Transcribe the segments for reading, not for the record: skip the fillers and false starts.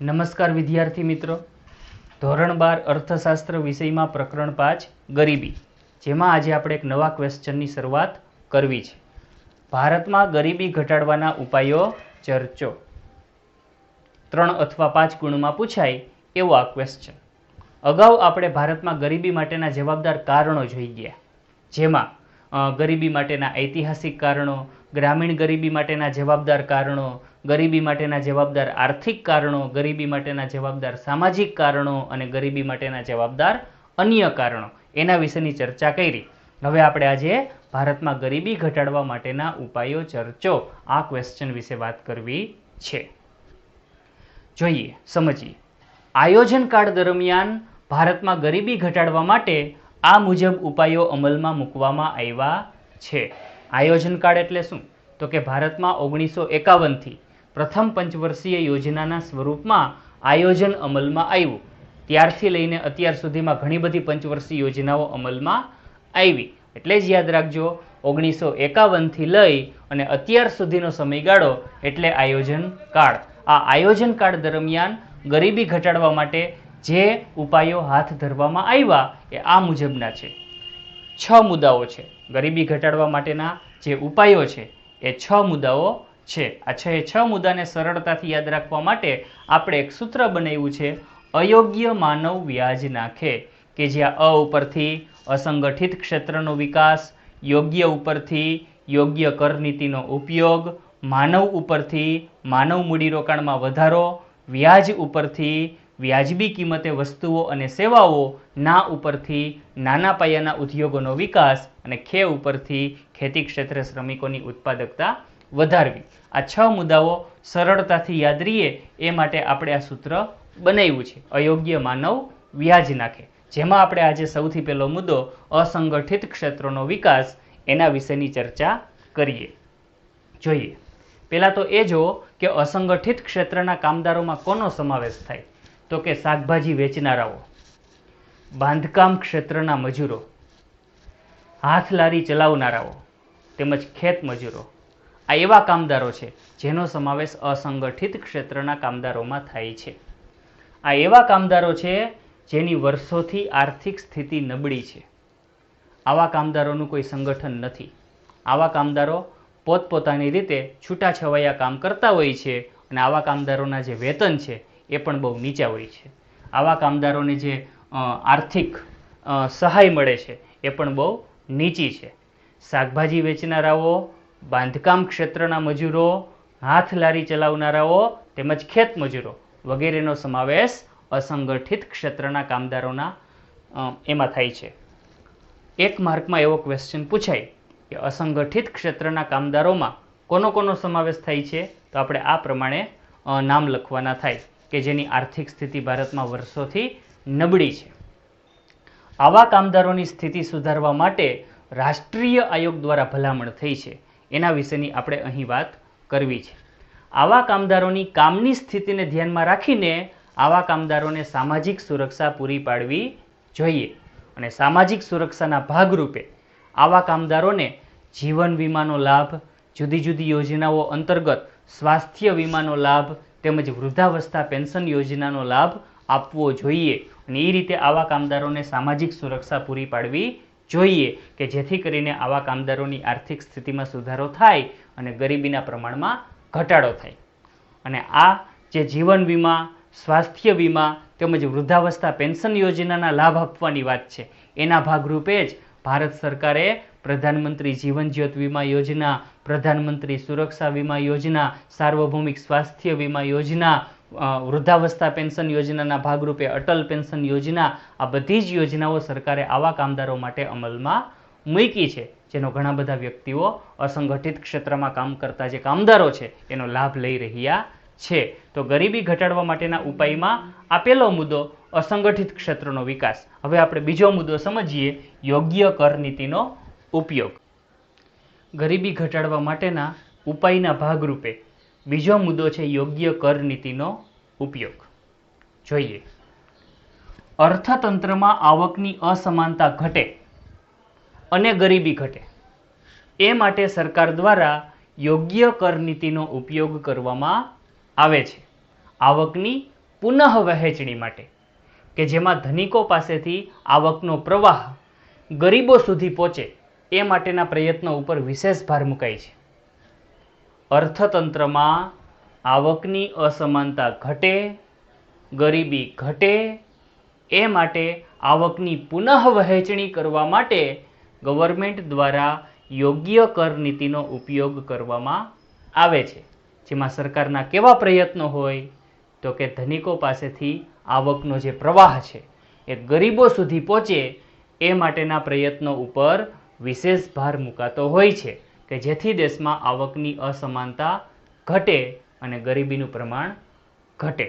નમસ્કાર વિદ્યાર્થી મિત્રો, ધોરણ 12 અર્થશાસ્ત્ર વિષયમાં પ્રકરણ 5 ગરીબી, જેમાં આજે આપણે એક નવા ક્વેશ્ચનની શરૂઆત કરવી છે. ભારતમાં ગરીબી ઘટાડવાના ઉપાયો ચર્ચો. 3 અથવા 5 ગુણમાં પૂછાય એવો આ ક્વેશ્ચન. અગાઉ આપણે ભારતમાં ગરીબી માટેના જવાબદાર કારણો જોઈ ગયા, જેમાં ગરીબી માટેના ઐતિહાસિક કારણો, ગ્રામીણ ગરીબી માટેના જવાબદાર કારણો, ગરીબી માટેના જવાબદાર આર્થિક કારણો, ગરીબી માટેના જવાબદાર સામાજિક કારણો અને ગરીબી માટેના જવાબદાર અન્ય કારણો, એના વિશેની ચર્ચા કરી. હવે આપણે આજે ભારતમાં ગરીબી ઘટાડવા માટેના ઉપાયો ચર્ચો આ ક્વેશ્ચન વિશે વાત કરવી છે. જોઈએ, સમજીએ. આયોજન કાળ દરમિયાન ભારતમાં ગરીબી ઘટાડવા માટે આ મુજબ ઉપાયો અમલમાં મૂકવામાં આવ્યા છે. આયોજન કાળ એટલે શું? તો કે ભારતમાં 1951 થી પ્રથમ પંચવર્ષીય યોજનાના સ્વરૂપમાં આયોજન અમલમાં આવ્યું. ત્યારથી લઈને અત્યાર સુધીમાં ઘણી બધી પંચવર્ષીય યોજનાઓ અમલમાં આવી. એટલે જ યાદ રાખજો, 1951 થી લઈ અને અત્યાર સુધીનો સમયગાળો એટલે આયોજન કાળ. આ આયોજન કાળ દરમિયાન ગરીબી ઘટાડવા માટે જે ઉપાયો હાથ ધરવામાં આવ્યા એ આ મુજબના છે. 6 મુદ્દાઓ છે. ગરીબી ઘટાડવા માટેના જે ઉપાયો છે એ 6 મુદ્દાઓ છે. આ 6 મુદ્દાને સરળતાથી યાદ રાખવા માટે આપણે એક સૂત્ર બનાવ્યું છે, અયોગ્ય માનવ વ્યાજ નાખે, કે જ્યાં અ ઉપરથી અસંગઠિત ક્ષેત્રનો વિકાસ, યોગ્ય ઉપરથી યોગ્ય કર નીતિનો ઉપયોગ, માનવ ઉપરથી માનવ મૂડીરોકાણમાં વધારો, વ્યાજ ઉપરથી વ્યાજબી કિંમતે વસ્તુઓ અને સેવાઓ, ના ઉપરથી નાના પાયાના ઉદ્યોગોનો વિકાસ અને ખે ઉપરથી ખેતી ક્ષેત્રે શ્રમિકોની ઉત્પાદકતા વધારવી. આ 6 મુદ્દાઓ સરળતાથી યાદ રહીએ એ માટે આપણે આ સૂત્ર બનાવ્યું છે, અયોગ્ય માનવ વ્યાજ નાખે, જેમાં આપણે આજે સૌથી પહેલો મુદ્દો અસંગઠિત ક્ષેત્રોનો વિકાસ એના વિશેની ચર્ચા કરીએ. જોઈએ, પહેલા તો એ જો કે અસંગઠિત ક્ષેત્રના કામદારોમાં કોનો સમાવેશ થાય? તો કે શાકભાજી વેચનારાઓ, બાંધકામ ક્ષેત્રના મજૂરો, હાથ લારી ચલાવનારાઓ તેમજ ખેત મજૂરો. આ એવા કામદારો છે જેનો સમાવેશ અસંગઠિત ક્ષેત્રના કામદારોમાં થાય છે. આ એવા કામદારો છે જેની વર્ષોથી આર્થિક સ્થિતિ નબળી છે. આવા કામદારોનું કોઈ સંગઠન નથી. આવા કામદારો પોતપોતાની રીતે છૂટાછવાયા કામ કરતા હોય છે અને આવા કામદારોના જે વેતન છે એ પણ બહુ નીચા હોય છે. આવા કામદારોને જે આર્થિક સહાય મળે છે એ પણ બહુ નીચી છે. શાકભાજી વેચનારાઓ, બાંધકામ ક્ષેત્રના મજૂરો, હાથ લારી ચલાવનારાઓ તેમજ ખેત મજૂરો વગેરેનો સમાવેશ અસંગઠિત ક્ષેત્રના કામદારોના એમાં થાય છે. એક માર્કમાં એવો ક્વેશ્ચન પૂછાય કે અસંગઠિત ક્ષેત્રના કામદારોમાં કોનો સમાવેશ થાય છે? તો આપણે આ પ્રમાણે નામ લખવાના થાય કે જેની આર્થિક સ્થિતિ ભારતમાં વર્ષોથી નબળી છે. આવા કામદારોની સ્થિતિ સુધારવા માટે રાષ્ટ્રીય આયોગ દ્વારા ભલામણ થઈ છે, એના વિશેની આપણે અહીં વાત કરવી છે. આવા કામદારોની કામની સ્થિતિને ધ્યાનમાં રાખીને આવા કામદારોને સામાજિક સુરક્ષા પૂરી પાડવી જોઈએ અને સામાજિક સુરક્ષાના ભાગરૂપે આવા કામદારોને જીવન વીમાનો લાભ, જુદી જુદી યોજનાઓ અંતર્ગત સ્વાસ્થ્ય વીમાનો લાભ તેમજ વૃદ્ધાવસ્થા પેન્શન યોજનાનો લાભ આપવો જોઈએ અને એ રીતે આવા કામદારોને સામાજિક સુરક્ષા પૂરી પાડવી જોઈએ કે જેથી કરીને આવા કામદારોની આર્થિક સ્થિતિમાં સુધારો થાય અને ગરીબીના પ્રમાણમાં ઘટાડો થાય. અને આ જે જીવન વીમા, સ્વાસ્થ્ય વીમા તેમજ વૃદ્ધાવસ્થા પેન્શન યોજનાના લાભ આપવાની વાત છે, એના ભાગરૂપે જ ભારત સરકારે પ્રધાનમંત્રી જીવન જ્યોત વીમા યોજના, પ્રધાનમંત્રી સુરક્ષા વીમા યોજના, સાર્વભૌમિક સ્વાસ્થ્ય વીમા યોજના, વૃદ્ધાવસ્થા પેન્શન યોજનાના ભાગરૂપે અટલ પેન્શન યોજના, આ બધી જ યોજનાઓ સરકારે આવા કામદારો માટે અમલમાં મૂકી છે, જેનો ઘણા બધા વ્યક્તિઓ અસંગઠિત ક્ષેત્રમાં કામ કરતા જે કામદારો છે એનો લાભ લઈ રહ્યા છે. તો ગરીબી ઘટાડવા માટેના ઉપાયમાં આ પહેલો મુદ્દો અસંગઠિત ક્ષેત્રનો વિકાસ. હવે આપણે બીજો મુદ્દો સમજીએ, યોગ્ય કર નીતિનો ઉપયોગ. ગરીબી ઘટાડવા માટેના ઉપાયના ભાગરૂપે બીજો મુદ્દો છે યોગ્ય કર નીતિનો ઉપયોગ. જોઈએ, અર્થતંત્રમાં આવકની અસમાનતા ઘટે અને ગરીબી ઘટે એ માટે સરકાર દ્વારા યોગ્ય કર નીતિનો ઉપયોગ કરવામાં આવે છે. આવકની પુનઃ વહેંચણી માટે, કે જેમાં ધનિકો પાસેથી આવકનો પ્રવાહ ગરીબો સુધી પહોંચે એ માટેના પ્રયત્નો ઉપર વિશેષ ભાર મુકાય છે. અર્થતંત્રમાં આવકની અસમાનતા ઘટે, ગરીબી ઘટે, એ માટે આવકની પુનઃ વહેંચણી કરવા માટે ગવર્મેન્ટ દ્વારા યોગ્ય કર નીતિનો ઉપયોગ કરવામાં આવે છે. જેમાં સરકારના કેવા પ્રયત્નો હોય તો કે ધનિકો પાસેથી આવકનો જે પ્રવાહ છે એ ગરીબો સુધી પહોંચે એ માટેના પ્રયત્નો ઉપર વિશેષ ભાર મુકાતો હોય છે, કે જેથી દેશમાં આવકની અસમાનતા ઘટે અને ગરીબીનું પ્રમાણ ઘટે.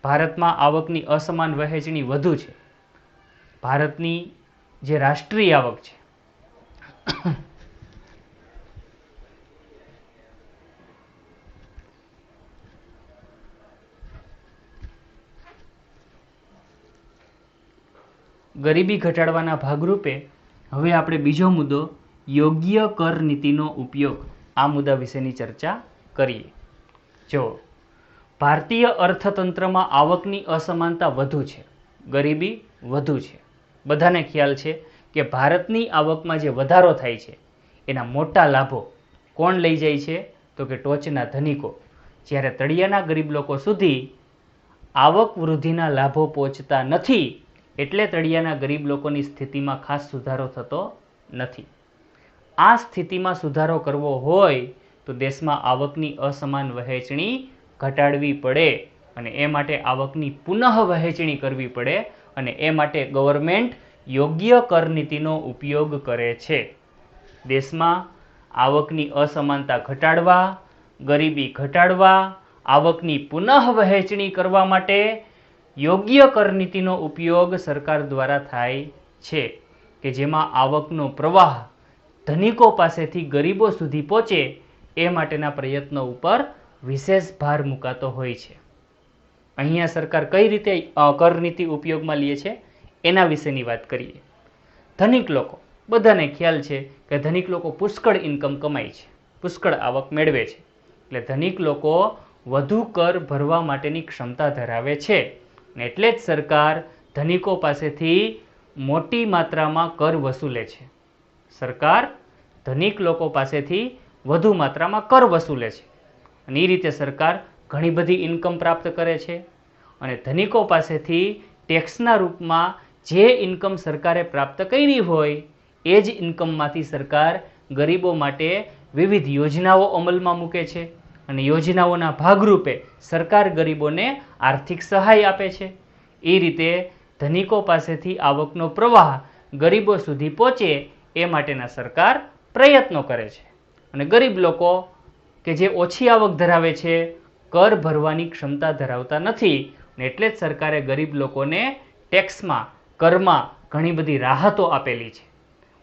ભારતમાં આવકની અસમાન વહેંચણી વધુ છે. ભારતની જે રાષ્ટ્રીય આવક છે ગરીબી ઘટાડવાના ભાગરૂપે હવે આપણે બીજો મુદ્દો યોગ્ય કર નીતિનો ઉપયોગ, આ મુદ્દા વિશેની ચર્ચા કરીએ. જો ભારતીય અર્થતંત્રમાં આવકની અસમાનતા વધુ છે, ગરીબી વધુ છે. બધાને ખ્યાલ છે કે ભારતની આવકમાં જે વધારો થાય છે એના મોટા લાભો કોણ લઈ જાય છે તો કે ટોચના ધનિકો, જ્યારે તળિયાના ગરીબ લોકો સુધી આવક વૃદ્ધિના લાભો પહોંચતા નથી, એટલે તળિયાના ગરીબ લોકોની સ્થિતિમાં ખાસ સુધારો થતો નથી. આ સ્થિતિમાં સુધારો કરવો હોય તો દેશમાં આવકની અસમાન વહેંચણી ઘટાડવી પડે, અને એ માટે આવકની પુનઃ વહેંચણી કરવી પડે, અને એ માટે ગવર્મેન્ટ યોગ્ય કર નીતિનો ઉપયોગ કરે છે. દેશમાં આવકની અસમાનતા ઘટાડવા, ગરીબી ઘટાડવા, આવકની પુનઃ વહેંચણી કરવા માટે યોગ્ય કર નીતિનો ઉપયોગ સરકાર દ્વારા થાય છે, કે જેમાં આવકનો પ્રવાહ ધનિકો પાસેથી ગરીબો સુધી પહોંચે એ માટેના પ્રયત્નો ઉપર વિશેષ ભાર મુકાતો હોય છે. અહીંયા સરકાર કઈ રીતે કર નીતિ ઉપયોગમાં લે છે એના વિશેની વાત કરીએ. ધનિક લોકો, બધાને ખ્યાલ છે કે ધનિક લોકો પુષ્કળ ઇન્કમ કમાય છે, પુષ્કળ આવક મેળવે છે, એટલે ધનિક લોકો વધુ કર ભરવા માટેની ક્ષમતા ધરાવે છે, એટલે જ સરકાર ધનિકો પાસેથી મોટી માત્રામાં કર વસૂલે છે. સરકાર ધનિક લોકો પાસેથી વધુ માત્રામાં કર વસૂલે છે, અને એ રીતે સરકાર ઘણી બધી ઇન્કમ પ્રાપ્ત કરે છે. અને ધનિકો પાસેથી ટેક્સના રૂપમાં જે ઇન્કમ સરકારે પ્રાપ્ત કરી હોય એ જ ઇન્કમમાંથી સરકાર ગરીબો માટે વિવિધ યોજનાઓ અમલમાં મૂકે છે, અને યોજનાઓના ભાગરૂપે સરકાર ગરીબોને આર્થિક સહાય આપે છે. એ રીતે ધનિકો પાસેથી આવકનો પ્રવાહ ગરીબો સુધી પહોંચે એ માટેના સરકાર પ્રયત્નો કરે છે, અને ગરીબ લોકો કે જે ઓછી આવક ધરાવે છે, કર ભરવાની ક્ષમતા ધરાવતા નથી, એટલે જ સરકારે ગરીબ લોકોને ટેક્સમાં, કરમાં ઘણી બધી રાહતો આપેલી છે.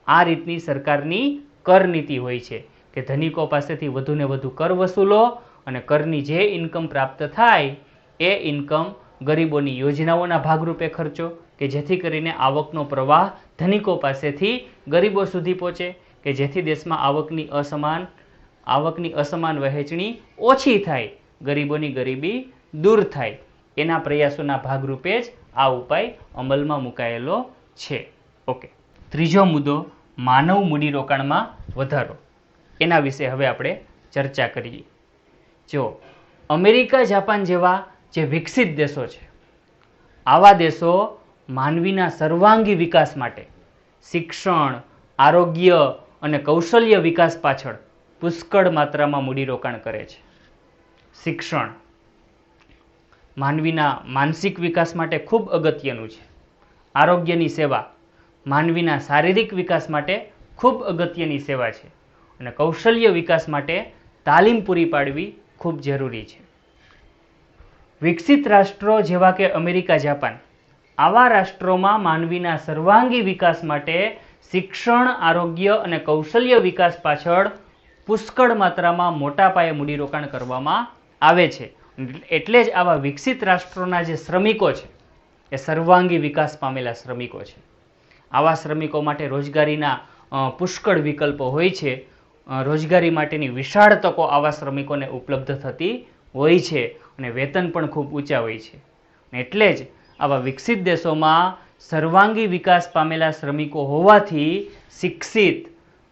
આ રીતની સરકારની કર નીતિ હોય છે કે ધનિકો પાસેથી વધુને વધુ કર વસૂલો, અને કરની જે ઇન્કમ પ્રાપ્ત થાય એ ઇન્કમ ગરીબોની યોજનાઓના ભાગરૂપે ખર્ચો, કે જેથી કરીને આવકનો પ્રવાહ ધનિકો પાસેથી ગરીબો સુધી પહોંચે, કે જેથી દેશમાં આવકની અસમાન વહેંચણી ઓછી થાય, ગરીબોની ગરીબી દૂર થાય. એના પ્રયાસોના ભાગરૂપે જ આ ઉપાય અમલમાં મુકાયેલો છે. ઓકે, ત્રીજો મુદ્દો માનવ મૂડીરોકાણમાં વધારો, એના વિશે હવે આપણે ચર્ચા કરીએ. જો અમેરિકા, જાપાન જેવા જે વિકસિત દેશો છે, આવા દેશો માનવીના સર્વાંગી વિકાસ માટે શિક્ષણ, આરોગ્ય અને કૌશલ્ય વિકાસ પાછળ પુષ્કળ માત્રામાં મૂડીરોકાણ કરે છે. શિક્ષણ માનવીના માનસિક વિકાસ માટે ખૂબ અગત્યનું છે. આરોગ્યની સેવા માનવીના શારીરિક વિકાસ માટે ખૂબ અગત્યની સેવા છે, અને કૌશલ્ય વિકાસ માટે તાલીમ પૂરી પાડવી ખૂબ જરૂરી છે. વિકસિત રાષ્ટ્રો જેવા કે અમેરિકા, જાપાન, આવા રાષ્ટ્રોમાં માનવીના સર્વાંગી વિકાસ માટે શિક્ષણ, આરોગ્ય અને કૌશલ્ય વિકાસ પાછળ પુષ્કળ માત્રામાં મોટા પાયે મૂડીરોકાણ કરવામાં આવે છે. એટલે જ આવા વિકસિત રાષ્ટ્રોના જે શ્રમિકો છે એ સર્વાંગી વિકાસ પામેલા શ્રમિકો છે. આવા શ્રમિકો માટે રોજગારીના પુષ્કળ વિકલ્પો હોય છે. રોજગારી માટેની વિશાળ તકો આવા શ્રમિકોને ઉપલબ્ધ થતી હોય છે, અને વેતન પણ ખૂબ ઊંચા હોય છે. એટલે જ આવા વિકસિત દેશોમાં સર્વાંગી વિકાસ પામેલા શ્રમિકો હોવાથી, શિક્ષિત,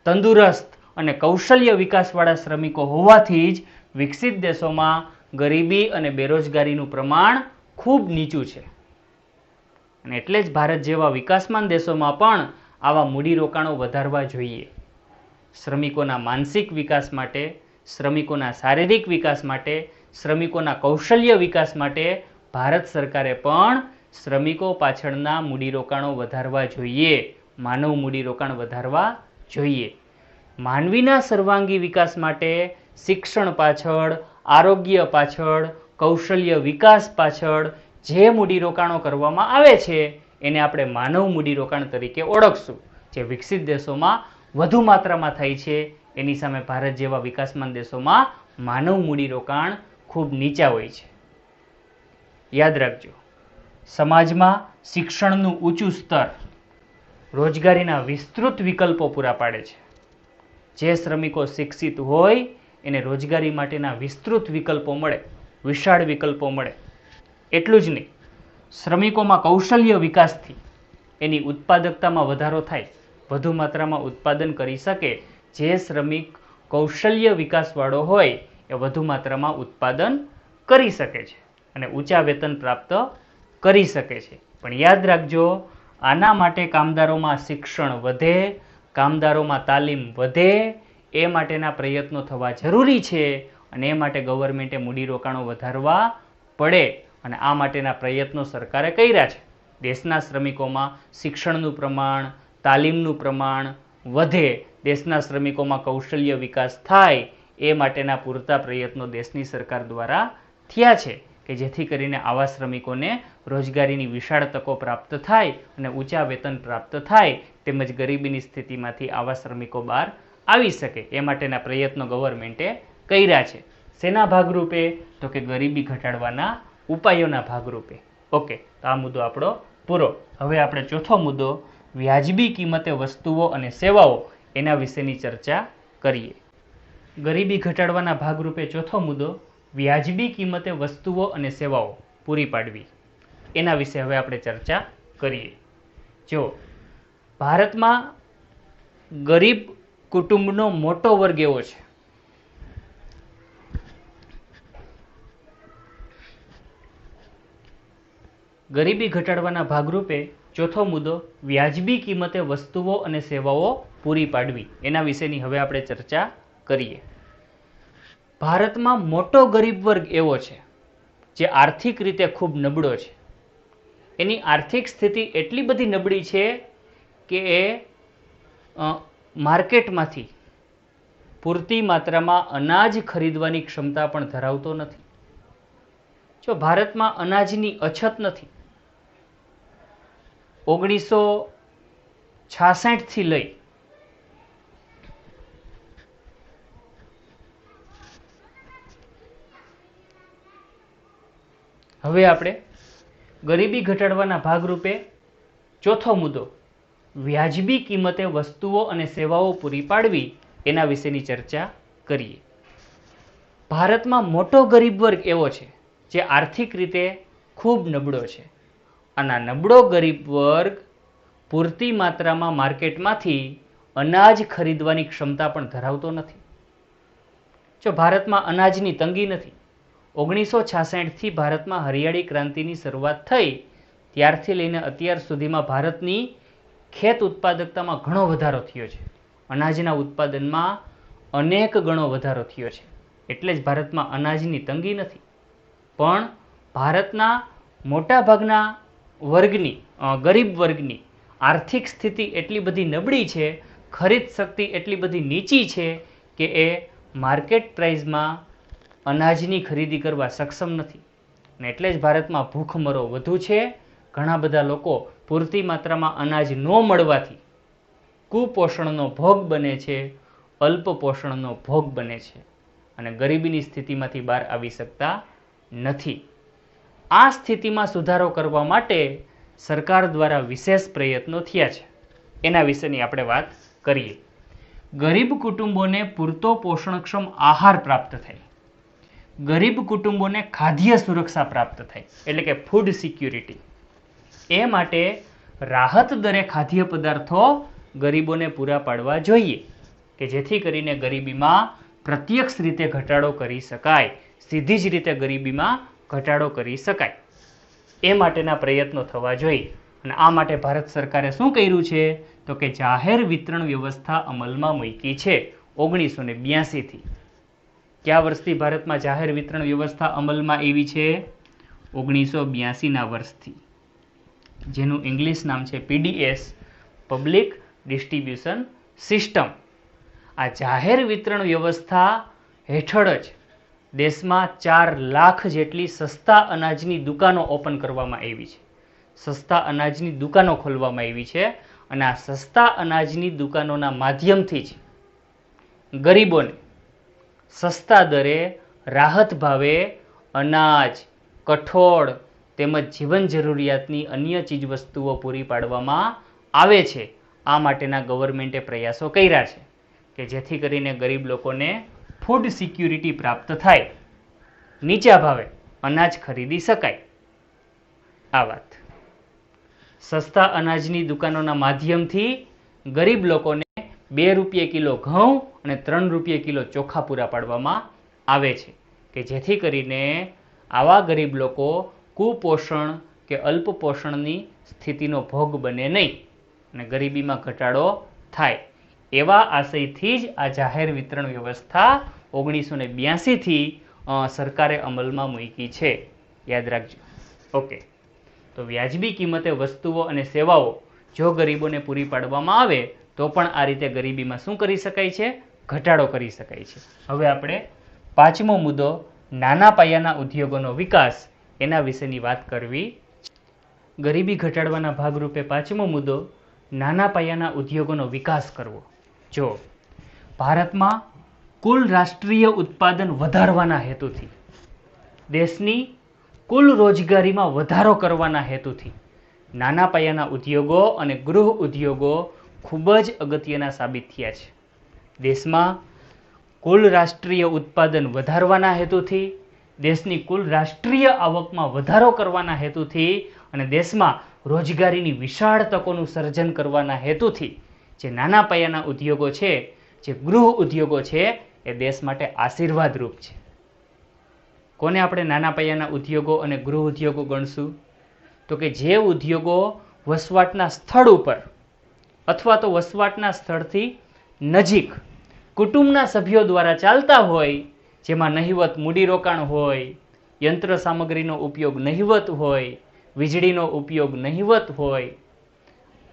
તંદુરસ્ત અને કૌશલ્ય વિકાસવાળા શ્રમિકો હોવાથી જ વિકસિત દેશોમાં ગરીબી અને બેરોજગારીનું પ્રમાણ ખૂબ નીચું છે. અને એટલે જ ભારત જેવા વિકાસમાન દેશોમાં પણ આવા મૂડીરોકાણો વધારવા જોઈએ. શ્રમિકોના માનસિક વિકાસ માટે, શ્રમિકોના શારીરિક વિકાસ માટે, શ્રમિકોના કૌશલ્ય વિકાસ માટે ભારત સરકારે પણ શ્રમિકો પાછળના મૂડીરોકાણો વધારવા જોઈએ, માનવ મૂડીરોકાણ વધારવા જોઈએ. માનવીના સર્વાંગી વિકાસ માટે શિક્ષણ પાછળ, આરોગ્ય પાછળ, કૌશલ્ય વિકાસ પાછળ જે મૂડીરોકાણો કરવામાં આવે છે એને આપણે માનવ મૂડીરોકાણ તરીકે ઓળખશું. જે વિકસિત દેશોમાં વધુ માત્રામાં થાય છે એની સામે ભારત જેવા વિકાસમાન દેશોમાં માનવ મૂડીરોકાણ ખૂબ નીચા હોય છે. યાદ રાખજો, સમાજમાં શિક્ષણનું ઊંચું સ્તર રોજગારીના વિસ્તૃત વિકલ્પો પૂરા પાડે છે. જે શ્રમિકો શિક્ષિત હોય એને રોજગારી માટેના વિસ્તૃત વિકલ્પો મળે, વિશાળ વિકલ્પો મળે. એટલું જ નહીં, શ્રમિકોમાં કૌશલ્ય વિકાસથી એની ઉત્પાદકતામાં વધારો થાય, વધુ માત્રામાં ઉત્પાદન કરી શકે. જે શ્રમિક કૌશલ્ય વિકાસવાળો હોય એ વધુ માત્રામાં ઉત્પાદન કરી શકે છે અને ઊંચા વેતન પ્રાપ્ત કરી શકે છે. પણ યાદ રાખજો, આના માટે કામદારોમાં શિક્ષણ વધે, કામદારોમાં તાલીમ વધે, એ માટેના પ્રયત્નો થવા જરૂરી છે અને એ માટે ગવર્મેન્ટે મૂડીરોકાણો વધારવા પડે અને આ માટેના પ્રયત્નો સરકારે કર્યા છે. દેશના શ્રમિકોમાં શિક્ષણનું પ્રમાણ, તાલીમનું પ્રમાણ વધે, દેશના શ્રમિકોમાં કૌશલ્ય વિકાસ થાય, એ માટેના પૂરતા પ્રયત્નો દેશની સરકાર દ્વારા થયા છે કે જેથી કરીને આવા શ્રમિકોને રોજગારીની વિશાળ તકો પ્રાપ્ત થાય અને ઊંચા વેતન પ્રાપ્ત થાય, તેમજ ગરીબીની સ્થિતિમાંથી આવા શ્રમિકો બહાર આવી શકે. એ માટેના પ્રયત્નો ગવર્મેન્ટે કર્યા છે. શેના ભાગરૂપે? તો કે ગરીબી ઘટાડવાના ઉપાયોના ભાગરૂપે. ઓકે, તો આ મુદ્દો આપણો પૂરો. હવે આપણે ચોથો મુદ્દો, વ્યાજબી કિંમતે વસ્તુઓ અને સેવાઓ, એના વિશેની ચર્ચા કરીએ. ગરીબી ઘટાડવાના ભાગરૂપે ચોથો મુદ્દો, વ્યાજબી કિંમતે વસ્તુઓ અને સેવાઓ પૂરી પાડવી, એના વિશે હવે આપણે ચર્ચા કરીએ. જો ભારતમાં ગરીબ કુટુંબનો મોટો વર્ગ એવો છે ગરીબી ઘટાડવાના ભાગરૂપે ચોથો મુદ્દો, વ્યાજબી કિંમતે વસ્તુઓ અને સેવાઓ પૂરી પાડવી, એના વિશેની હવે આપણે ચર્ચા કરીએ. ભારતમાં મોટો ગરીબ વર્ગ એવો છે જે આર્થિક રીતે ખૂબ નબળો છે. એની આર્થિક સ્થિતિ એટલી બધી નબળી છે કે એ માર્કેટમાંથી પૂરતી માત્રામાં અનાજ ખરીદવાની ક્ષમતા પણ ધરાવતો નથી. જો ભારતમાં અનાજની અછત નથી. 1966 થી લઈ હવે આપણે ગરીબી ઘટાડવાના ભાગરૂપે ચોથો મુદ્દો, વ્યાજબી કિંમતે વસ્તુઓ અને સેવાઓ પૂરી પાડવી, એના વિશેની ચર્ચા કરીએ. ભારતમાં મોટો ગરીબ વર્ગ એવો છે જે આર્થિક રીતે ખૂબ નબળો છે. આના નબળો ગરીબ વર્ગ પૂરતી માત્રામાં માર્કેટમાંથી અનાજ ખરીદવાની ક્ષમતા પણ ધરાવતો નથી. જો ભારતમાં અનાજની તંગી નથી. 1966 થી ભારતમાં હરિયાળી ક્રાંતિની શરૂઆત થઈ ત્યારથી લઈને અત્યાર સુધીમાં ભારતની ખેત ઉત્પાદકતામાં ઘણો વધારો થયો છે. અનાજના ઉત્પાદનમાં અનેક ગણો વધારો થયો છે. એટલે જ ભારતમાં અનાજની તંગી નથી. પણ ભારતના મોટાભાગના વર્ગની, ગરીબ વર્ગની આર્થિક સ્થિતિ એટલી બધી નબળી છે, ખરીદ શક્તિ એટલી બધી નીચી છે કે એ માર્કેટ પ્રાઇઝમાં અનાજની ખરીદી કરવા સક્ષમ નથી. અને એટલે જ ભારતમાં ભૂખમરો વધુ છે. ઘણા બધા લોકો પૂરતી માત્રામાં અનાજ ન મળવાથી કુપોષણનો ભોગ બને છે, અલ્પ પોષણનો ભોગ બને છે અને ગરીબીની સ્થિતિમાંથી બહાર આવી શકતા નથી. આ સ્થિતિમાં સુધારો કરવા માટે સરકાર દ્વારા વિશેષ પ્રયત્નો થયા છે. એના વિશેની આપણે વાત કરીએ. ગરીબ કુટુંબોને પૂરતો પોષણક્ષમ આહાર પ્રાપ્ત થાય. ગરીબ કુટુંબોને ખાદ્ય સુરક્ષા પ્રાપ્ત થાય, એટલે કે ફૂડ સિક્યુરિટી. એ માટે રાહત દરે ખાદ્ય પદાર્થો ગરીબોને પૂરા પાડવા જોઈએ કે જેથી કરીને ગરીબીમાં પ્રત્યક્ષ રીતે ઘટાડો કરી શકાય, સીધી જ રીતે ગરીબીમાં ઘટાડો કરી શકાય. એ માટેના પ્રયત્નો થવા જોઈએ. અને આ માટે ભારત સરકારે શું કર્યું છે તો કે જાહેર વિતરણ વ્યવસ્થા અમલમાં મૂકી છે 1982 થી. કયા વર્ષથી ભારતમાં જાહેર વિતરણ વ્યવસ્થા અમલમાં આવી છે? 1982ના વર્ષથી, જેનું ઇંગ્લિશ નામ છે PDS, પબ્લિક ડિસ્ટ્રીબ્યુશન સિસ્ટમ. આ જાહેર વિતરણ વ્યવસ્થા હેઠળ જ દેશમાં 4 લાખ જેટલી સસ્તા અનાજની દુકાનો ઓપન કરવામાં આવી છે. સસ્તા અનાજની દુકાનો ખોલવામાં આવી છે અને આ સસ્તા અનાજની દુકાનોના માધ્યમથી જ ગરીબોને સસ્તા દરે રાહત ભાવે અનાજ, કઠોળ તેમજ જીવન જરૂરિયાતની અન્ય ચીજવસ્તુઓ પૂરી પાડવામાં આવે છે. આ માટેના ગવર્મેન્ટે પ્રયાસો કર્યા છે કે જેથી કરીને ગરીબ લોકોને ફૂડ સિક્યુરિટી પ્રાપ્ત થાય, નીચા ભાવે અનાજ ખરીદી શકાય. આ વાત સસ્તા અનાજની દુકાનોના માધ્યમથી ગરીબ લોકોને 2 રૂપિયે કિલો ઘઉં અને 3 રૂપિયે કિલો ચોખા પૂરા પાડવામાં આવે છે કે જેથી કરીને આવા ગરીબ લોકો કુપોષણ કે અલ્પપોષણની સ્થિતિનો ભોગ બને નહીં અને ગરીબીમાં ઘટાડો થાય. એવા આશયથી જ આ જાહેર વિતરણ વ્યવસ્થા 1982 થી સરકારે અમલમાં મૂકી છે. યાદ રાખજો. ઓકે, તો વ્યાજબી કિંમતે વસ્તુઓ અને સેવાઓ જો ગરીબોને પૂરી પાડવામાં આવે તો પણ આ રીતે ગરીબીમાં શું કરી શકાય છે? ઘટાડો કરી શકાય છે. હવે આપણે 5મો મુદ્દો નાના પાયાના ઉદ્યોગોનો વિકાસ, એના વિશેની વાત કરવી. ગરીબી ઘટાડવાના ભાગરૂપે 5મો મુદ્દો નાના પાયાના ઉદ્યોગોનો વિકાસ કરવો. જો ભારતમાં કુલ રાષ્ટ્રીય ઉત્પાદન વધારવાના હેતુથી, દેશની કુલ રોજગારીમાં વધારો કરવાના હેતુથી નાના પાયાના ઉદ્યોગો અને ગૃહ ઉદ્યોગો ખૂબ જ અગત્યના સાબિત થયા છે. દેશમાં કુલ રાષ્ટ્રીય ઉત્પાદન વધારવાના હેતુથી, દેશની કુલ રાષ્ટ્રીય આવકમાં વધારો કરવાના હેતુથી અને દેશમાં રોજગારીની વિશાળ તકોનું સર્જન કરવાના હેતુથી જે નાના પાયાના ઉદ્યોગો છે, જે ગૃહ ઉદ્યોગો છે, એ દેશ માટે આશીર્વાદરૂપ છે. કોને આપણે નાના પાયાના ઉદ્યોગો અને ગૃહ ઉદ્યોગો ગણશું? તો કે જે ઉદ્યોગો વસવાટના સ્થળ ઉપર અથવા તો વસવાટના સ્થળથી નજીક કુટુંબના સભ્યો દ્વારા ચાલતા હોય, જેમાં નહિવત મૂડીરોકાણ હોય, યંત્ર સામગ્રીનો ઉપયોગ નહિવત હોય, વીજળીનો ઉપયોગ નહિવત હોય,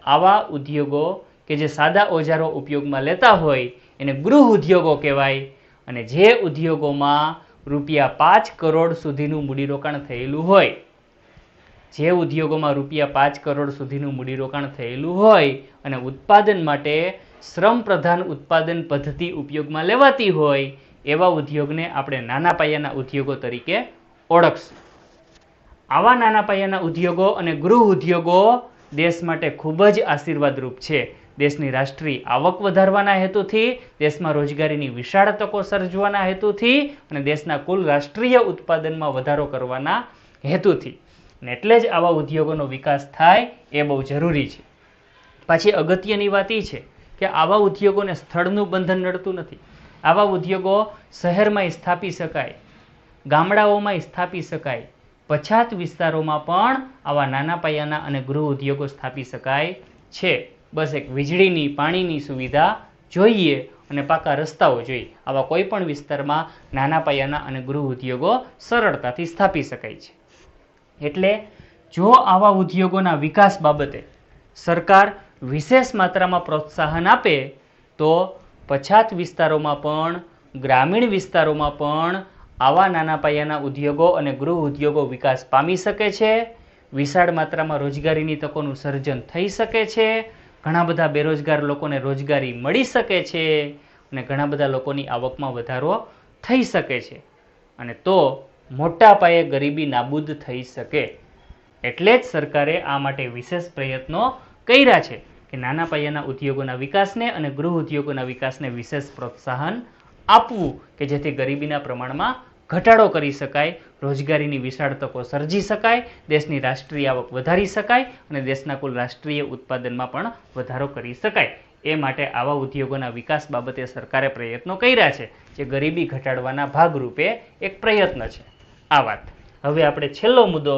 આવા ઉદ્યોગો કે જે સાદા ઓજારો ઉપયોગમાં લેતા હોય એને ગૃહ ઉદ્યોગો કહેવાય. અને જે ઉદ્યોગોમાં ₹5 કરોડ સુધીનું મૂડીરોકાણ થયેલું હોય, જે ઉદ્યોગોમાં ₹5 કરોડ સુધીનું મૂડીરોકાણ થયેલું હોય અને ઉત્પાદન માટે શ્રમ પ્રધાન ઉત્પાદન પદ્ધતિ ઉપયોગમાં લેવાતી હોય, એવા ઉદ્યોગને આપણે નાના પાયાના ઉદ્યોગો તરીકે ઓળખશું. આવા નાના પાયાના ઉદ્યોગો અને ગૃહ ઉદ્યોગો દેશ માટે ખૂબ જ આશીર્વાદરૂપ છે. દેશની રાષ્ટ્રીય આવક વધારવાના હેતુથી, દેશમાં રોજગારીની વિશાળ તકો સર્જવાના હેતુથી અને દેશના કુલ રાષ્ટ્રીય ઉત્પાદનમાં વધારો કરવાના હેતુથી. અને એટલે જ આવા ઉદ્યોગોનો વિકાસ થાય એ બહુ જરૂરી છે. પાછી અગત્યની વાત એ છે કે આવા ઉદ્યોગોને સ્થળનું બંધન નડતું નથી. આવા ઉદ્યોગો શહેરમાં સ્થાપી શકાય, ગામડાઓમાં સ્થાપી શકાય, પછાત વિસ્તારોમાં પણ આવા નાના પાયાના અને ગૃહ ઉદ્યોગો સ્થાપી શકાય છે. બસ એક વીજળીની, પાણીની સુવિધા જોઈએ અને પાકા રસ્તાઓ જોઈએ. આવા કોઈ પણ વિસ્તારમાં નાના પાયાના અને ગૃહ ઉદ્યોગો સરળતાથી સ્થાપી શકાય છે. એટલે જો આવા ઉદ્યોગોના વિકાસ બાબતે સરકાર વિશેષ માત્રામાં પ્રોત્સાહન આપે તો પછાત વિસ્તારોમાં પણ, ગ્રામીણ વિસ્તારોમાં પણ આવા નાના પાયાના ઉદ્યોગો અને ગૃહ ઉદ્યોગો વિકાસ પામી શકે છે. વિશાળ માત્રામાં રોજગારીની તકોનું સર્જન થઈ શકે છે. ઘણા બધા બેરોજગાર લોકોને રોજગારી મળી શકે છે અને ઘણા બધા લોકોની આવકમાં વધારો થઈ શકે છે અને તો મોટા પાયે ગરીબી નાબૂદ થઈ શકે. એટલે જ સરકારે આ માટે વિશેષ પ્રયત્નો કર્યા છે કે નાના પાયાના ઉદ્યોગોના વિકાસને અને ગૃહ ઉદ્યોગોના વિકાસને વિશેષ પ્રોત્સાહન આપવું કે જેથી ગરીબીના પ્રમાણમાં ઘટાડો કરી શકાય, રોજગારીની વિશાળ તકો સર્જી શકાય, દેશની રાષ્ટ્રીય આવક વધારી શકાય અને દેશના કુલ રાષ્ટ્રીય ઉત્પાદનમાં પણ વધારો કરી શકાય. એ માટે આવા ઉદ્યોગોના વિકાસ બાબતે સરકારે પ્રયત્નો કર્યા છે, જે ગરીબી ઘટાડવાના ભાગરૂપે એક પ્રયત્ન છે. આ વાત. હવે આપણે છેલ્લો મુદ્દો,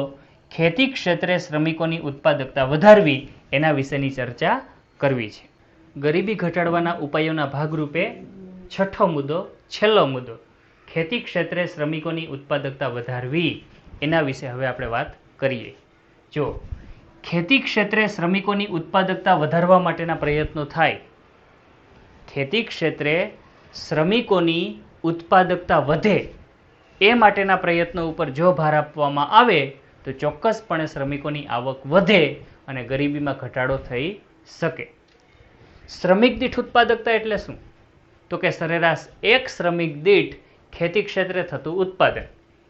ખેતી ક્ષેત્રે શ્રમિકોની ઉત્પાદકતા વધારવી, એના વિશેની ચર્ચા કરવી છે. ગરીબી ઘટાડવાના ઉપાયોના ભાગરૂપે છઠ્ઠો મુદ્દો, છેલ્લો મુદ્દો, ખેતી ક્ષેત્રે શ્રમિકોની ઉત્પાદકતા વધારવી, એના વિશે હવે આપણે વાત કરીએ. જો ખેતી ક્ષેત્રે શ્રમિકોની ઉત્પાદકતા વધારવા માટેના પ્રયત્નો થાય, ખેતી ક્ષેત્રે શ્રમિકોની ઉત્પાદકતા વધે એ માટેના પ્રયત્નો ઉપર જો ભાર આપવામાં આવે તો ચોક્કસપણે શ્રમિકોની આવક વધે અને ગરીબીમાં ઘટાડો થઈ શકે. શ્રમિક દીઠ ઉત્પાદકતા એટલે શું? તો કે સરેરાશ એક શ્રમિક દીઠ ખેતી ક્ષેત્રે થતું ઉત્પાદન,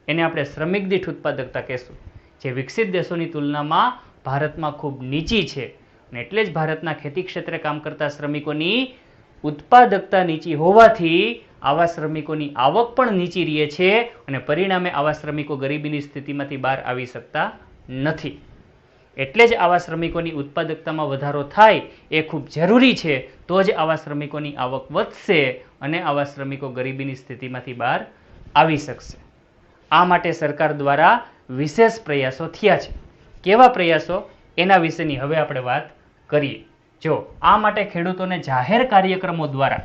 એને આપણે શ્રમિક દીઠ ઉત્પાદકતા કહેશું, જે વિકસિત દેશોની તુલનામાં ભારતમાં ખૂબ નીચી છે અને એટલે જ ભારતના ખેતી ક્ષેત્રે કામ કરતા શ્રમિકોની ઉત્પાદકતા નીચી હોવાથી આવા શ્રમિકોની આવક પણ નીચી રહે છે અને પરિણામે આવા શ્રમિકો ગરીબીની સ્થિતિમાંથી બહાર આવી શકતા નથી. એટલે જ આવા શ્રમિકોની ઉત્પાદકતામાં વધારો થાય એ ખૂબ જરૂરી છે, તો જ આવા શ્રમિકોની આવક વધશે અને આવા શ્રમિકો ગરીબીની સ્થિતિમાંથી બહાર આવી શકશે. આ માટે સરકાર દ્વારા વિશેષ પ્રયાસો થયા છે. કેવા પ્રયાસો? એના વિશેની હવે આપણે વાત કરીએ. જો આ માટે ખેડૂતોને જાહેર કાર્યક્રમો દ્વારા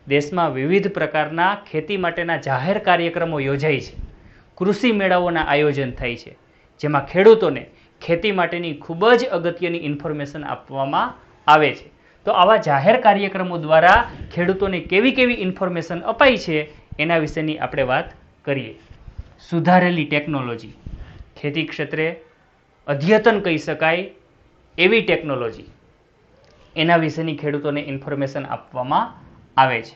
દેશમાં વિવિધ પ્રકારના ખેતી માટેના જાહેર કાર્યક્રમો યોજાય છે. કૃષિ મેળાઓના આયોજન થાય છે, જેમાં ખેડૂતોને ખેતી માટેની ખૂબ જ અગત્યની ઇન્ફોર્મેશન આપવામાં આવે છે. તો આવા જાહેર કાર્યક્રમો દ્વારા ખેડૂતોને કેવી કેવી ઇન્ફોર્મેશન અપાય છે એના વિશેની આપણે વાત કરીએ. સુધારેલી ટેકનોલોજી, ખેતી ક્ષેત્રે અદ્યતન કહી શકાય એવી ટેકનોલોજી, એના વિશેની ખેડૂતોને ઇન્ફોર્મેશન આપવામાં આવે છે.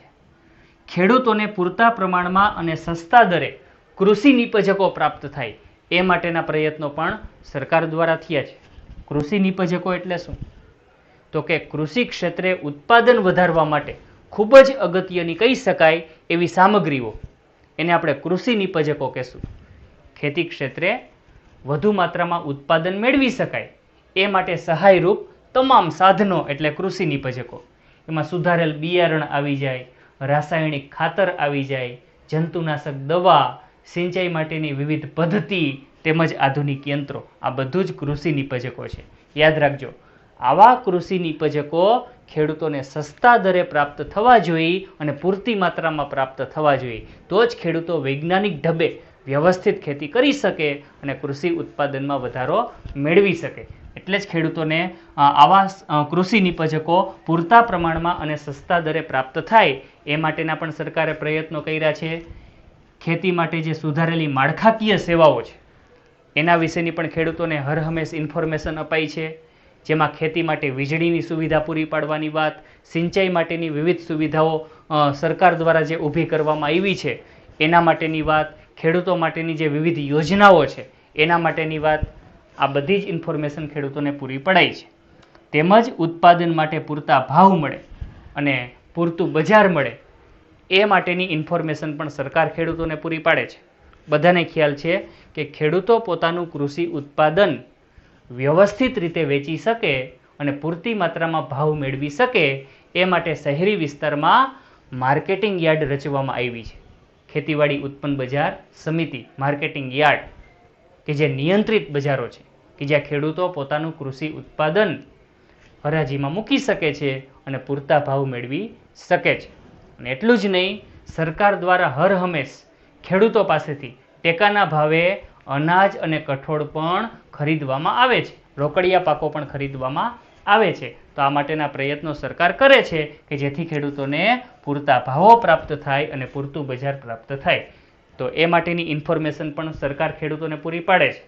ખેડૂતોને પૂરતા પ્રમાણમાં અને સસ્તા દરે કૃષિ નિપજકો પ્રાપ્ત થાય એ માટેના પ્રયત્નો પણ સરકાર દ્વારા થયા છે. કૃષિ નિપજકો એટલે શું? તો કે કૃષિ ક્ષેત્રે ઉત્પાદન વધારવા માટે ખૂબ જ અગત્યની કહી શકાય એવી સામગ્રીઓ, એને આપણે કૃષિ નિપજકો કહેશું. ખેતી ક્ષેત્રે વધુ માત્રામાં ઉત્પાદન મેળવી શકાય એ માટે સહાયરૂપ તમામ સાધનો એટલે કૃષિ નિપજકો. એમાં સુધારેલ બિયારણ આવી જાય, રાસાયણિક ખાતર આવી જાય, જંતુનાશક દવા, સિંચાઈ માટેની વિવિધ પદ્ધતિ તેમજ આધુનિક યંત્રો, આ બધું જ કૃષિ નિપજકો છે. યાદ રાખજો, આવા કૃષિ નિપજકો ખેડૂતોને સસ્તા દરે પ્રાપ્ત થવા જોઈએ અને પૂરતી માત્રામાં પ્રાપ્ત થવા જોઈએ, તો જ ખેડૂતો વૈજ્ઞાનિક ઢબે વ્યવસ્થિત ખેતી કરી શકે અને કૃષિ ઉત્પાદનમાં વધારો મેળવી શકે. એટલે જ ખેડૂતોને આવા કૃષિ નિપજકો પૂરતા પ્રમાણમાં અને સસ્તા દરે પ્રાપ્ત થાય એ માટેના પણ સરકારે પ્રયત્નો કર્યા છે. ખેતી માટે જે સુધારેલી માળખાકીય સેવાઓ છે એના વિશેની પણ ખેડૂતોને હરહંમેશ ઇન્ફોર્મેશન અપાઈ છે, જેમાં ખેતી માટે વીજળીની સુવિધા પૂરી પાડવાની વાત, સિંચાઈ માટેની વિવિધ સુવિધાઓ સરકાર દ્વારા જે ઊભી કરવામાં આવી છે એના માટેની વાત, ખેડૂતો માટેની જે વિવિધ યોજનાઓ છે એના માટેની વાત, આ બધી જ ઇન્ફોર્મેશન ખેડૂતોને પૂરી પડાય છે. તેમજ ઉત્પાદન માટે પૂરતા ભાવ મળે અને પૂરતું બજાર મળે એ માટેની ઇન્ફોર્મેશન પણ સરકાર ખેડૂતોને પૂરી પાડે છે. બધાને ખ્યાલ છે કે ખેડૂતો પોતાનું કૃષિ ઉત્પાદન વ્યવસ્થિત રીતે વેચી શકે અને પૂરતી માત્રામાં ભાવ મેળવી શકે એ માટે શહેરી વિસ્તારમાં માર્કેટિંગ યાર્ડ રચવામાં આવી છે. ખેતીવાડી ઉત્પન્ન બજાર સમિતિ, માર્કેટિંગ યાર્ડ, કે જે નિયંત્રિત બજારો છે, કે જ્યાં ખેડૂતો પોતાનું કૃષિ ઉત્પાદન હરાજીમાં મૂકી શકે છે અને પૂરતા ભાવ મેળવી શકે છે. અને એટલું જ નહીં, સરકાર દ્વારા હર હંમેશ ખેડૂતો પાસેથી ટેકાના ભાવે અનાજ અને કઠોળ પણ ખરીદવામાં આવે છે, રોકડિયા પાકો પણ ખરીદવામાં આવે છે. તો આ માટેના પ્રયત્નો સરકાર કરે છે કે જેથી ખેડૂતોને પૂરતા ભાવો પ્રાપ્ત થાય અને પૂરતું બજાર પ્રાપ્ત થાય. તો એ માટેની ઇન્ફોર્મેશન પણ સરકાર ખેડૂતોને પૂરી પાડે છે.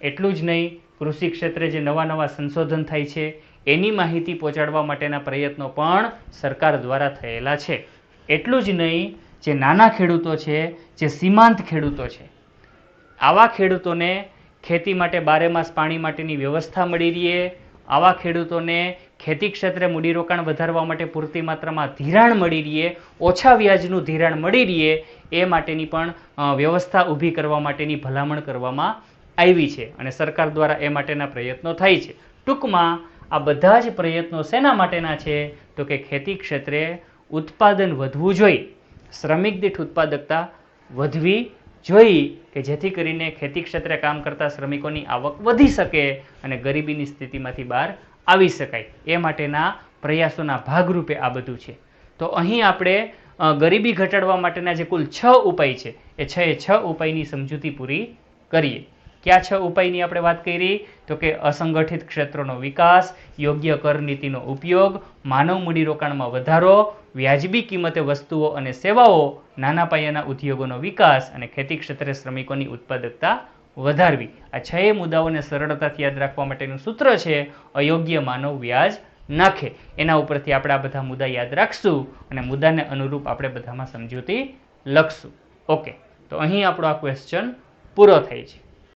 એટલું જ નહીં, કૃષિ ક્ષેત્રે જે નવા નવા સંશોધન થાય છે એની માહિતી પહોંચાડવા માટેના પ્રયત્નો પણ સરકાર દ્વારા થયેલા છે. એટલું જ નહીં, જે નાના ખેડૂતો છે, જે સીમાંત ખેડૂતો છે, આવા ખેડૂતોને ખેતી માટે બારેમાસ પાણી માટેની વ્યવસ્થા મળી રહે, આવા ખેડૂતોને ખેતી ક્ષેત્રે મૂડીરોકાણ વધારવા માટે પૂરતી માત્રામાં ધિરાણ મળી રહે, ઓછા વ્યાજનું ધિરાણ મળી રહે એ માટેની પણ વ્યવસ્થા ઊભી કરવા માટેની ભલામણ કરવામાં આવી છે અને સરકાર દ્વારા એ માટેના પ્રયત્નો થાય છે. ટૂંકમાં આ બધા જ પ્રયત્નો શેના માટેના છે? તો કે ખેતી ક્ષેત્રે ઉત્પાદન વધવું જોઈએ, શ્રમિક દીઠ ઉત્પાદકતા વધવી જોઈએ કે જેથી કરીને ખેતી ક્ષેત્રે કામ કરતા શ્રમિકોની આવક વધી શકે અને ગરીબીની સ્થિતિમાંથી બહાર આવી શકાય. એ માટેના પ્રયાસોના ભાગરૂપે આ બધું છે. તો અહીં આપણે ગરીબી ઘટાડવા માટેના જે કુલ 6 ઉપાય છે એ 6 ઉપાયની સમજૂતી પૂરી કરીએ. કયા 6 ઉપાયની આપણે વાત કરી? તો કે અસંગઠિત ક્ષેત્રોનો વિકાસ, યોગ્ય કર નીતિનો ઉપયોગ, માનવ મૂડીરોકાણમાં વધારો, વ્યાજબી કિંમતે વસ્તુઓ અને સેવાઓ, નાના પાયાના ઉદ્યોગોનો વિકાસ અને ખેતી ક્ષેત્રે શ્રમિકોની ઉત્પાદકતા વધારવી. આ 6 મુદ્દાઓને સરળતાથી યાદ રાખવા માટેનું સૂત્ર છે અયોગ્ય માનવ વ્યાજ નાખે. એના ઉપરથી આપણે આ બધા મુદ્દા યાદ રાખશું અને મુદ્દાને અનુરૂપ આપણે બધામાં સમજૂતી લખશું. ઓકે, તો અહીં આપણો આ ક્વેશ્ચન પૂરો થાય છે.